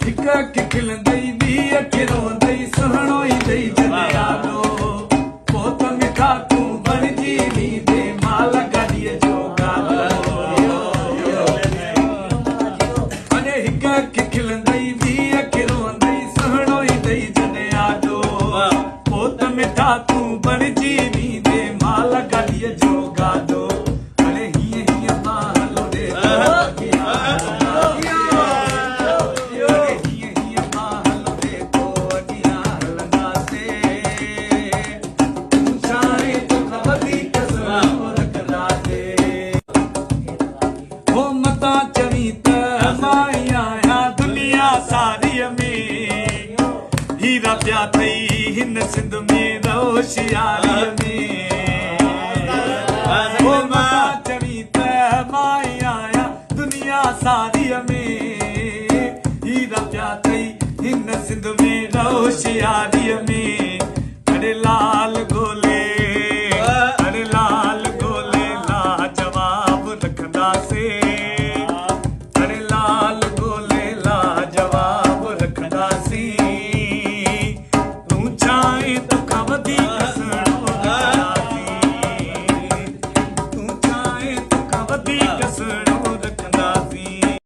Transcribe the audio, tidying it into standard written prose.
हिका के खिलंदई दी अखे रोंदई सुहणो ई दई जने आलो पोत मिठा तू बणजी नी दे माल गाड़ीअ जो गालो अने हिका के खिलंदई दी अखे रोंदई सुहणो ई दई जने आलो पोत मिठा तू बणजी नी दे माल गाड़ीअ जो गालो अने हिय हिय मां हलो दे हीरा प्या थई हिन सिंध में रोशियारी में ओ मता चवी त माई आया दुनिया सारी में हीरा प्या थई हिन सिंध में रोशियारी में अरे ला